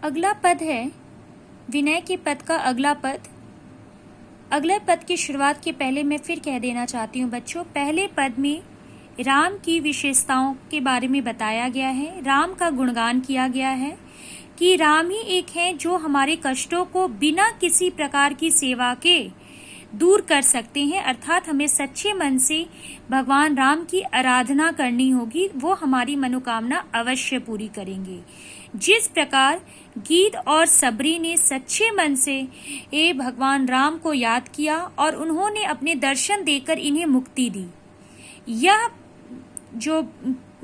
अगला पद है विनय के पद का अगला पद। अगले पद की शुरुआत के पहले मैं फिर कह देना चाहती हूँ बच्चों, पहले पद में राम की विशेषताओं के बारे में बताया गया है, राम का गुणगान किया गया है कि राम ही एक है जो हमारे कष्टों को बिना किसी प्रकार की सेवा के दूर कर सकते हैं, अर्थात हमें सच्चे मन से भगवान राम की आराधना करनी होगी, वो हमारी मनोकामना अवश्य पूरी करेंगे। जिस प्रकार गीध और सबरी ने सच्चे मन से भगवान राम को याद किया और उन्होंने अपने दर्शन देकर इन्हें मुक्ति दी, यह जो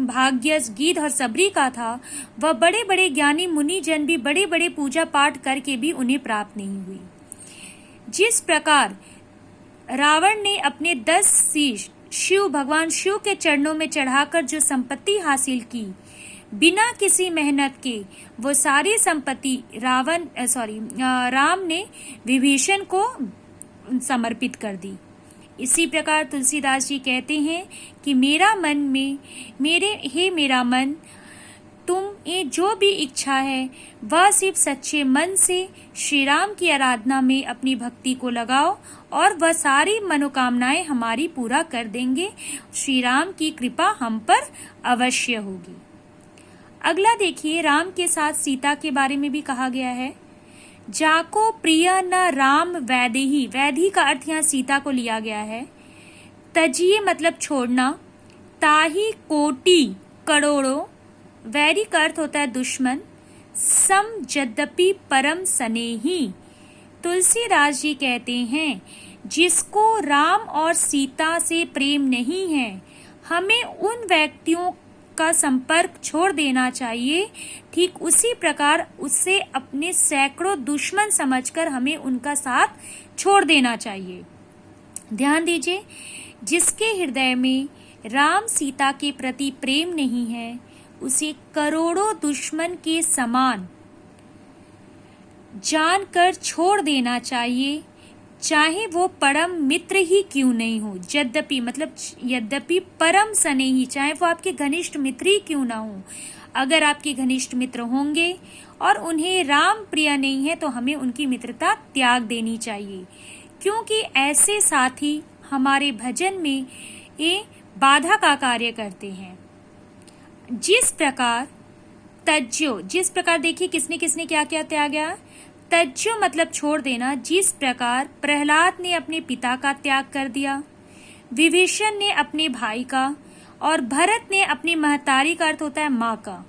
भाग्य गीध और सबरी का था वह बड़े बड़े ज्ञानी मुनि जन भी बड़े बड़े पूजा पाठ करके भी उन्हें प्राप्त नहीं हुई। जिस प्रकार रावण ने अपने 10 शीश भगवान शिव के चरणों में चढ़ाकर जो संपत्ति हासिल की, बिना किसी मेहनत के वो सारी संपत्ति राम ने विभीषण को समर्पित कर दी। इसी प्रकार तुलसीदास जी कहते हैं कि मेरा मन तुम ये जो भी इच्छा है वह सिर्फ सच्चे मन से श्री राम की आराधना में अपनी भक्ति को लगाओ और वह सारी मनोकामनाएं हमारी पूरा कर देंगे। श्री राम की कृपा हम पर अवश्य होगी। अगला देखिए, राम के साथ सीता के बारे में भी कहा गया है। जाको प्रिय न राम वैदेही, वैदेही का अर्थ यहाँ सीता को लिया गया है। तजिए मतलब छोड़ना, ताही कोटि करोड़ों, वैरी का अर्थ होता है दुश्मन, सम यद्यपि परम स्नेही। तुलसीदास जी कहते हैं जिसको राम और सीता से प्रेम नहीं है, हमें उन व्यक्तियों का संपर्क छोड़ देना चाहिए। ठीक उसी प्रकार उससे अपने सैकड़ों दुश्मन समझकर हमें उनका साथ छोड़ देना चाहिए। ध्यान दीजिए, जिसके हृदय में राम सीता के प्रति प्रेम नहीं है उसे करोड़ों दुश्मन के समान जानकर छोड़ देना चाहिए, चाहे वो परम मित्र ही क्यों नहीं हो। यद्यपि परम स्नेही, चाहे वो आपके घनिष्ठ मित्र ही क्यों ना हो। अगर आपके घनिष्ठ मित्र होंगे और उन्हें राम प्रिय नहीं है तो हमें उनकी मित्रता त्याग देनी चाहिए, क्योंकि ऐसे साथी हमारे भजन में ये बाधा का कार्य करते हैं। जिस प्रकार देखिए किसने किसने क्या क्या त्यागा। तज्जो मतलब छोड़ देना। जिस प्रकार प्रहलाद ने अपने पिता का त्याग कर दिया, विभीषण ने अपने भाई का और भरत ने अपनी महतारी का अर्थ होता है माँ का।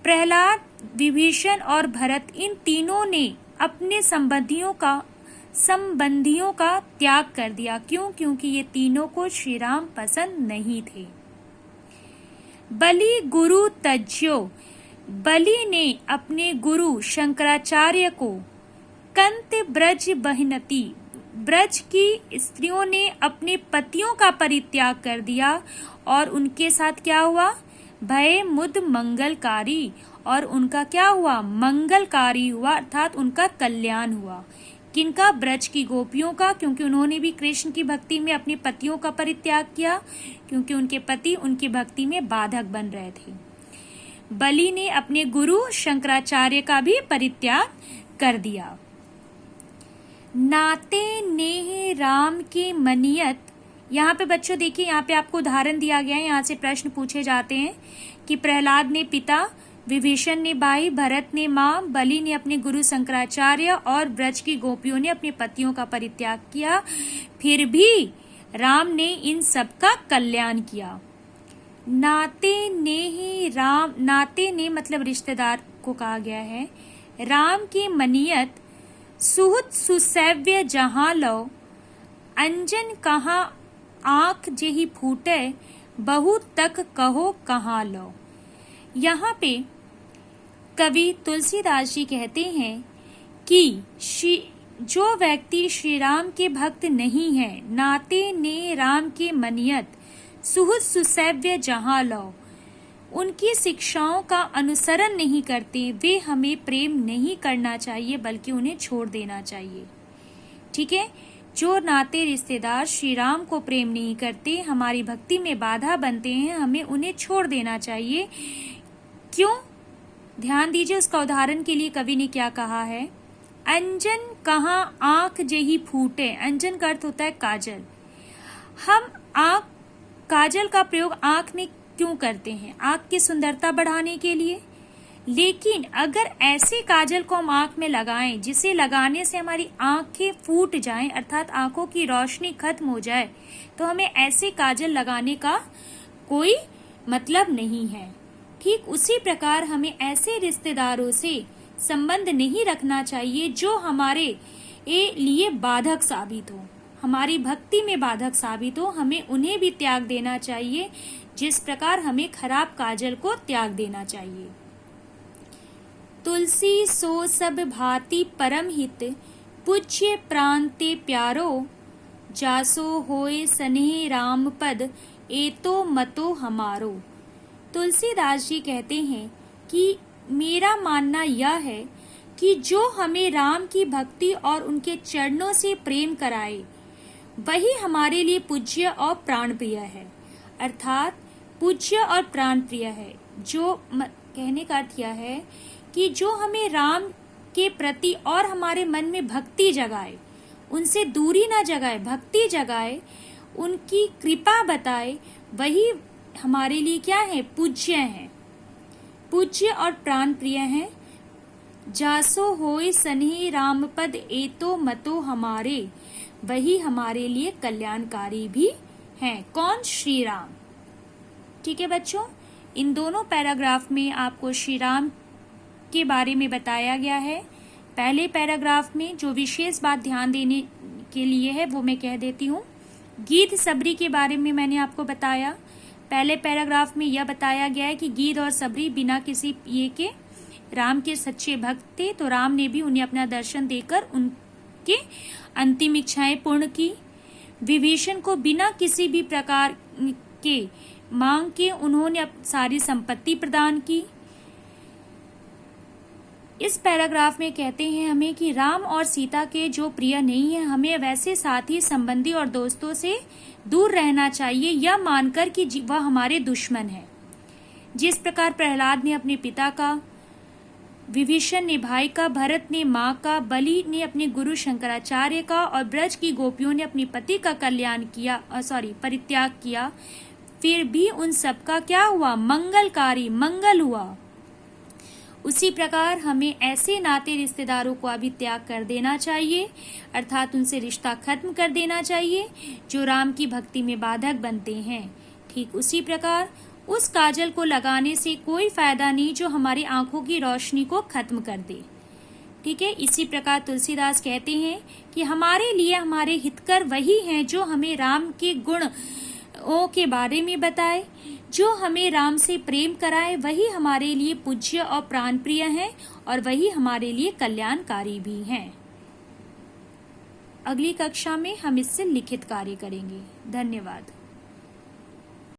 प्रहलाद, विभीषण और भरत इन तीनों ने अपने संबंधियों का त्याग कर दिया। क्यों? क्योंकि ये तीनों को श्री राम पसंद नहीं थे। बलि गुरु तज्यो, बलि ने अपने गुरु शंकराचार्य को, कंत ब्रज बहनती, ब्रज की स्त्रियों ने अपने पतियों का परित्याग कर दिया और उनके साथ क्या हुआ? भय मुद मंगलकारी, और उनका क्या हुआ? मंगलकारी हुआ, अर्थात उनका कल्याण हुआ। किनका? ब्रज की गोपियों का, क्योंकि उन्होंने भी कृष्ण की भक्ति में अपने पतियों का परित्याग किया, क्योंकि उनके पति उनकी भक्ति में बाधक बन रहे थे। बलि ने अपने गुरु शंकराचार्य का भी परित्याग कर दिया। नाते नेह राम के मनियत, यहाँ पे बच्चों देखिए, यहाँ पे आपको उदाहरण दिया गया है, यहाँ से प्रश्न पूछे जाते हैं कि प्रहलाद ने पिता, विभीषण ने भाई, भरत ने माँ, बलि ने अपने गुरु शंकराचार्य और ब्रज की गोपियों ने अपने पतियों का परित्याग किया, फिर भी राम ने इन सब का कल्याण किया। नाते ने मतलब रिश्तेदार को कहा गया है। राम की मनियत सुहुत सुसेव्य जहाँ लो, अंजन कहाँ आँख जेहि फूटे, बहु तक कहो कहाँ लो। यहाँ पे कवि तुलसीदास जी कहते हैं कि जो व्यक्ति श्री राम के भक्त नहीं है, नाते ने राम के मनियत सुहुत सुसेव्य जहाँ लो, उनकी शिक्षाओं का अनुसरण नहीं करते, वे हमें प्रेम नहीं करना चाहिए बल्कि उन्हें छोड़ देना चाहिए। ठीक है, जो नाते रिश्तेदार श्री राम को प्रेम नहीं करते, हमारी भक्ति में बाधा बनते हैं, हमें उन्हें छोड़ देना चाहिए। क्यों? ध्यान दीजिए, उसका उदाहरण के लिए कवि ने क्या कहा है। अंजन कहाँ आंख जेही फूटे। अंजन का अर्थ होता है काजल। हम काजल का प्रयोग आंख में क्यों करते हैं? आंख की सुंदरता बढ़ाने के लिए। लेकिन अगर ऐसे काजल को हम आंख में लगाएं जिसे लगाने से हमारी आंखें फूट जाएं, अर्थात आंखों की रोशनी खत्म हो जाए, तो हमें ऐसे काजल लगाने का कोई मतलब नहीं है। ठीक उसी प्रकार हमें ऐसे रिश्तेदारों से संबंध नहीं रखना चाहिए जो हमारे लिए बाधक साबित हो, हमारी भक्ति में बाधक साबित हो। हमें उन्हें भी त्याग देना चाहिए, जिस प्रकार हमें खराब काजल को त्याग देना चाहिए। तुलसी सो सब भांति परम हित, पूज्य प्राण ते प्यारो, जासो होए स्नेह राम पद, एतो मतो हमारो। तुलसीदास जी कहते हैं कि मेरा मानना यह है कि जो हमें राम की भक्ति और उनके चरणों से प्रेम कराए, वही हमारे लिए पूज्य और प्राण प्रिय है। अर्थात पूज्य और प्राण प्रिय है। जो कहने का अर्थ यह है कि जो हमें राम के प्रति और हमारे मन में भक्ति जगाए, उनसे दूरी ना जगाए, भक्ति जगाए, उनकी कृपा बताए, वही हमारे लिए क्या है? पूज्य है, पूज्य और प्राण प्रिय है। जासो होए स्नेह राम पद, एतो मतो हमारे, वही हमारे लिए कल्याणकारी भी हैं। कौन? श्री राम। ठीक है बच्चों, इन दोनों पैराग्राफ में आपको श्री राम के बारे में बताया गया है। पहले पैराग्राफ में जो विशेष बात ध्यान देने के लिए है वो मैं कह देती हूँ। गीध सबरी के बारे में मैंने आपको बताया। पहले पैराग्राफ में यह बताया गया है कि गीध और सबरी बिना किसी ये के राम के सच्चे भक्त थे, तो राम ने भी उन्हें अपना दर्शन देकर उनके अंतिम इच्छाएं पूर्ण की। विभीषण को बिना किसी भी प्रकार के मांग के उन्होंने सारी संपत्ति प्रदान की। इस पैराग्राफ में कहते हैं हमें कि राम और सीता के जो प्रिय नहीं है, हमें वैसे साथी, संबंधी और दोस्तों से दूर रहना चाहिए, यह मानकर कि वह हमारे दुश्मन है। जिस प्रकार प्रहलाद ने अपने पिता का, विभीषण ने भाई का, भरत ने माँ का, बलि ने अपने गुरु शंकराचार्य का और ब्रज की गोपियों ने अपने पति का कल्याण किया, परित्याग किया, फिर भी उन सबका क्या हुआ? मंगलकारी, मंगल हुआ। उसी प्रकार हमें ऐसे नाते रिश्तेदारों को अभी त्याग कर देना चाहिए, अर्थात उनसे रिश्ता खत्म कर देना चाहिए जो राम की भक्ति में बाधक बनते हैं। ठीक उसी प्रकार उस काजल को लगाने से कोई फायदा नहीं जो हमारी आंखों की रोशनी को खत्म कर दे। ठीक है, इसी प्रकार तुलसीदास कहते हैं कि हमारे लिए हमारे हितकर वही हैं जो हमें राम के गुणों के बारे में बताए, जो हमें राम से प्रेम कराए, वही हमारे लिए पूज्य और प्राण प्रिय हैं और वही हमारे लिए कल्याणकारी भी हैं। अगली कक्षा में हम इससे लिखित कार्य करेंगे। धन्यवाद।